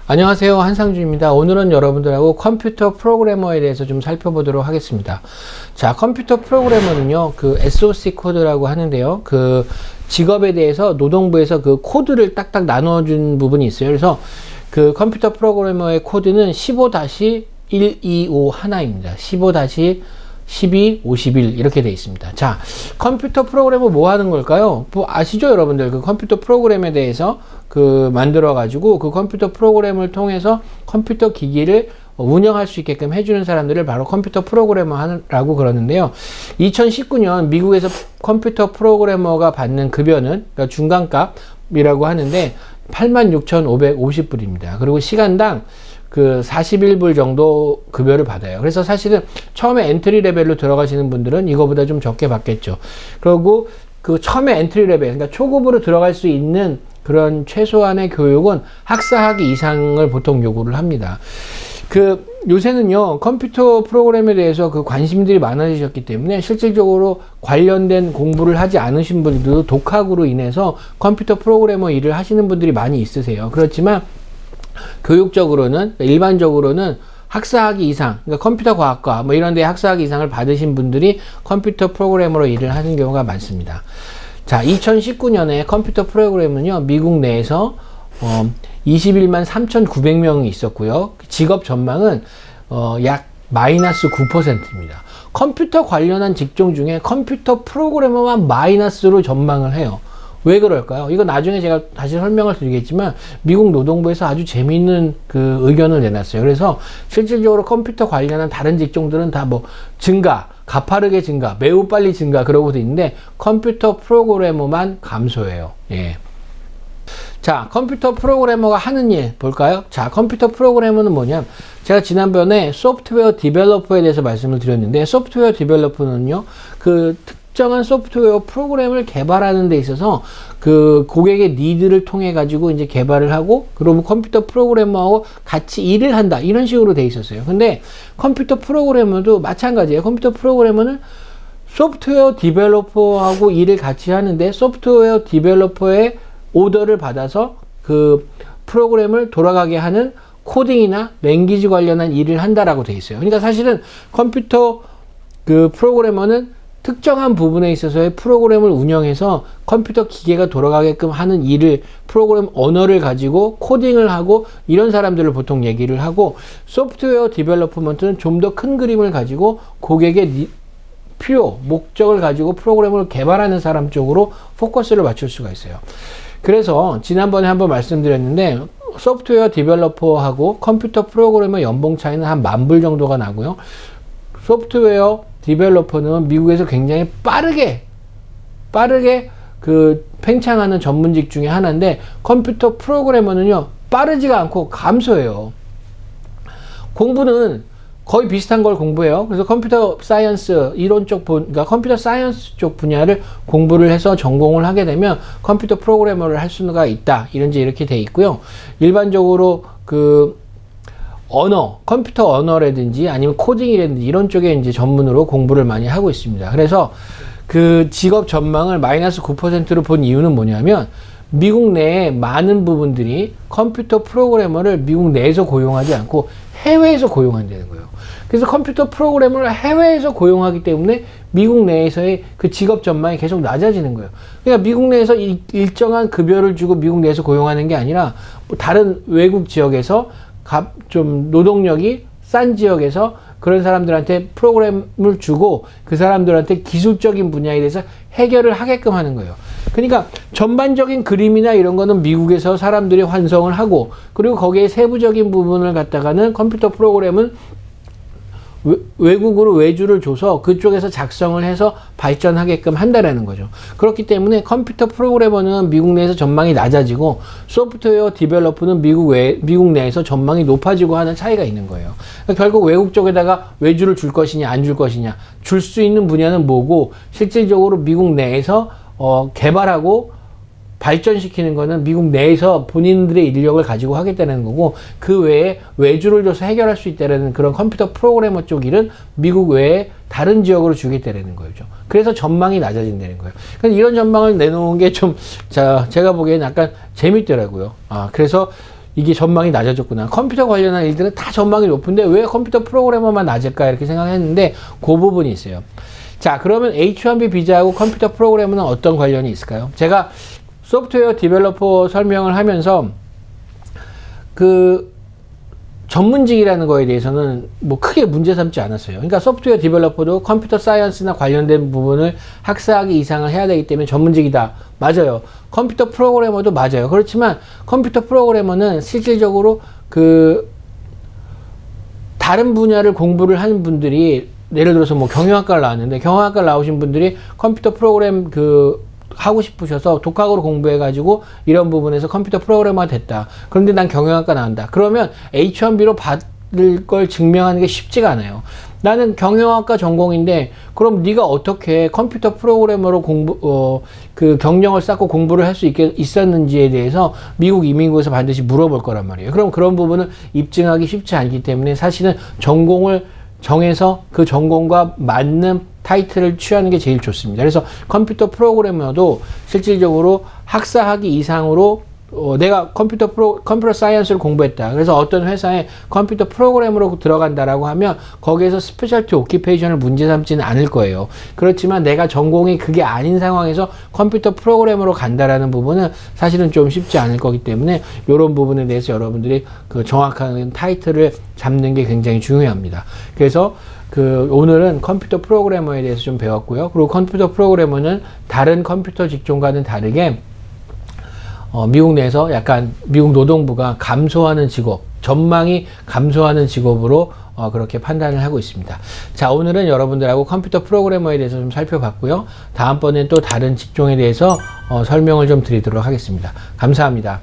안녕하세요, 한상준입니다. 오늘은 여러분들하고 컴퓨터 프로그래머에 대해서 좀 살펴보도록 하겠습니다. 자, 컴퓨터 프로그래머는요, 그 SOC 코드라고 하는데요, 그 직업에 대해서 노동부에서 그 코드를 딱딱 나눠준 부분이 있어요. 그래서 그 컴퓨터 프로그래머의 코드는 15-1251입니다. 15-1251 이렇게 되어 있습니다. 자, 컴퓨터 프로그래머 뭐 하는 걸까요? 뭐 아시죠, 여러분들? 그 컴퓨터 프로그램에 대해서 그 만들어 가지고 그 컴퓨터 프로그램을 통해서 컴퓨터 기기를 운영할 수 있게끔 해주는 사람들을 바로 컴퓨터 프로그래머라고 그러는데요. 2019년 미국에서 컴퓨터 프로그래머가 받는 급여는, 그러니까 중간값이라고 하는데 86,550불입니다. 그리고 시간당 그 41불 정도 급여를 받아요. 그래서 사실은 처음에 엔트리 레벨로 들어가시는 분들은 이거보다 좀 적게 받겠죠. 그리고 그 처음에 엔트리 레벨, 그러니까 초급으로 들어갈 수 있는 그런 최소한의 교육은 학사학위 이상을 보통 요구를 합니다. 그 요새는요, 컴퓨터 프로그램에 대해서 그 관심들이 많아지셨기 때문에 실질적으로 관련된 공부를 하지 않으신 분들도 독학으로 인해서 컴퓨터 프로그래머 일을 하시는 분들이 많이 있으세요. 그렇지만 교육적으로는, 일반적으로는 학사학위 이상, 그러니까 컴퓨터 과학과 뭐 이런 데 학사학위 이상을 받으신 분들이 컴퓨터 프로그래머로 일을 하는 경우가 많습니다. 자, 2019년에 컴퓨터 프로그래머는요, 미국 내에서 21만 3,900명이 있었고요. 직업 전망은 약 마이너스 9%입니다. 컴퓨터 관련한 직종 중에 컴퓨터 프로그래머만 마이너스로 전망을 해요. 왜 그럴까요? 이거 나중에 제가 다시 설명을 드리겠지만 미국 노동부에서 아주 재미있는 그 의견을 내놨어요. 그래서 실질적으로 컴퓨터 관련한 다른 직종들은 다 뭐 증가, 가파르게 증가, 매우 빨리 증가 그러고 있는데 컴퓨터 프로그래머만 감소해요. 예. 자, 컴퓨터 프로그래머가 하는 일 볼까요? 자, 컴퓨터 프로그래머는 뭐냐? 제가 지난번에 소프트웨어 디벨로퍼에 대해서 말씀을 드렸는데, 소프트웨어 디벨로퍼는요, 그 특정한 소프트웨어 프로그램을 개발하는 데 있어서 그 고객의 니드를 통해 가지고 이제 개발을 하고, 그러면 컴퓨터 프로그래머하고 같이 일을 한다, 이런 식으로 돼 있었어요. 근데 컴퓨터 프로그래머도 마찬가지예요. 컴퓨터 프로그래머는 소프트웨어 디벨로퍼하고 일을 같이 하는데, 소프트웨어 디벨로퍼의 오더를 받아서 그 프로그램을 돌아가게 하는 코딩이나 랭귀지 관련한 일을 한다라고 돼 있어요. 그러니까 사실은 컴퓨터 그 프로그래머는 특정한 부분에 있어서의 프로그램을 운영해서 컴퓨터 기계가 돌아가게끔 하는 일을, 프로그램 언어를 가지고 코딩을 하고 이런 사람들을 보통 얘기를 하고, 소프트웨어 디벨로퍼먼트는 좀 더 큰 그림을 가지고 고객의 필요, 목적을 가지고 프로그램을 개발하는 사람 쪽으로 포커스를 맞출 수가 있어요. 그래서 지난번에 한번 말씀드렸는데, 소프트웨어 디벨로퍼하고 컴퓨터 프로그래머 연봉 차이는 한 10,000불 정도가 나고요. 소프트웨어 디벨로퍼는 미국에서 굉장히 빠르게 그 팽창하는 전문직 중에 하나인데, 컴퓨터 프로그래머는요, 빠르지가 않고 감소해요. 공부는 거의 비슷한 걸 공부해요. 그래서 컴퓨터 사이언스 이론 쪽 그러니까 컴퓨터 사이언스 쪽 분야를 공부를 해서 전공을 하게 되면 컴퓨터 프로그래머를 할 수가 있다. 이렇게 돼 있고요. 일반적으로 그 언어, 컴퓨터 언어라든지 아니면 코딩이라든지 이런 쪽에 이제 전문으로 공부를 많이 하고 있습니다. 그래서 그 직업 전망을 마이너스 9%로 본 이유는 뭐냐면, 미국 내에 많은 부분들이 컴퓨터 프로그래머를 미국 내에서 고용하지 않고 해외에서 고용한다는 거예요. 그래서 컴퓨터 프로그래머를 해외에서 고용하기 때문에 미국 내에서의 그 직업 전망이 계속 낮아지는 거예요. 그러니까 미국 내에서 일정한 급여를 주고 미국 내에서 고용하는 게 아니라, 뭐 다른 외국 지역에서 좀 노동력이 싼 지역에서 그런 사람들한테 프로그램을 주고 그 사람들한테 기술적인 분야에 대해서 해결을 하게끔 하는 거예요. 그러니까 전반적인 그림이나 이런 거는 미국에서 사람들이 완성을 하고, 그리고 거기에 세부적인 부분을 갖다가는 컴퓨터 프로그램은 외국으로 외주를 줘서 그쪽에서 작성을 해서 발전하게끔 한다라는 거죠. 그렇기 때문에 컴퓨터 프로그래머는 미국 내에서 전망이 낮아지고, 소프트웨어 디벨로퍼는 미국 내에서 전망이 높아지고 하는 차이가 있는 거예요. 그러니까 결국 외국 쪽에다가 외주를 줄 것이냐 안 줄 것이냐, 줄 수 있는 분야는 뭐고, 실질적으로 미국 내에서 개발하고 발전시키는 거는 미국 내에서 본인들의 인력을 가지고 하겠다는 거고, 그 외에 외주를 줘서 해결할 수 있다는 그런 컴퓨터 프로그래머 쪽 일은 미국 외에 다른 지역으로 주겠다는 거죠. 그래서 전망이 낮아진다는 거예요. 이런 전망을 내놓은 게 좀, 제가 보기엔 약간 재밌더라고요. 그래서 이게 전망이 낮아졌구나. 컴퓨터 관련한 일들은 다 전망이 높은데 왜 컴퓨터 프로그래머만 낮을까 이렇게 생각했는데 그 부분이 있어요. 자, 그러면 H1B 비자하고 컴퓨터 프로그래머는 어떤 관련이 있을까요? 제가 소프트웨어 디벨로퍼 설명을 하면서 그 전문직이라는 거에 대해서는 뭐 크게 문제 삼지 않았어요. 그러니까 소프트웨어 디벨로퍼도 컴퓨터 사이언스나 관련된 부분을 학사학위 이상을 해야 되기 때문에 전문직이다. 맞아요. 컴퓨터 프로그래머도 맞아요. 그렇지만 컴퓨터 프로그래머는 실질적으로 그 다른 분야를 공부를 하는 분들이 예를 들어서 뭐 경영학과를 나왔는데 경영학과를 나오신 분들이 컴퓨터 프로그램 하고 싶으셔서 독학으로 공부해가지고 이런 부분에서 컴퓨터 프로그래머가 됐다. 그런데 난 경영학과 나온다. 그러면 H1B로 받을 걸 증명하는 게 쉽지가 않아요. 나는 경영학과 전공인데 그럼 네가 어떻게 컴퓨터 프로그래머로 그 경력을 쌓고 공부를 할 수 있었는지에 대해서 미국 이민국에서 반드시 물어볼 거란 말이에요. 그럼 그런 부분을 입증하기 쉽지 않기 때문에 사실은 전공을 정해서 그 전공과 맞는 타이틀을 취하는 게 제일 좋습니다. 그래서 컴퓨터 프로그래머도 실질적으로 학사학위 이상으로 내가 컴퓨터 사이언스를 공부했다. 그래서 어떤 회사에 컴퓨터 프로그래머로 들어간다라고 하면 거기에서 스페셜티 오키페이션을 문제 삼지는 않을 거예요. 그렇지만 내가 전공이 그게 아닌 상황에서 컴퓨터 프로그래머로 간다라는 부분은 사실은 좀 쉽지 않을 거기 때문에 이런 부분에 대해서 여러분들이 그 정확한 타이틀을 잡는 게 굉장히 중요합니다. 그래서 오늘은 컴퓨터 프로그래머에 대해서 좀 배웠고요. 그리고 컴퓨터 프로그래머는 다른 컴퓨터 직종과는 다르게 미국 내에서 약간 미국 노동부가 감소하는 직업, 전망이 감소하는 직업으로 그렇게 판단을 하고 있습니다. 자, 오늘은 여러분들하고 컴퓨터 프로그래머에 대해서 좀 살펴봤고요. 다음번에 또 다른 직종에 대해서 설명을 좀 드리도록 하겠습니다. 감사합니다.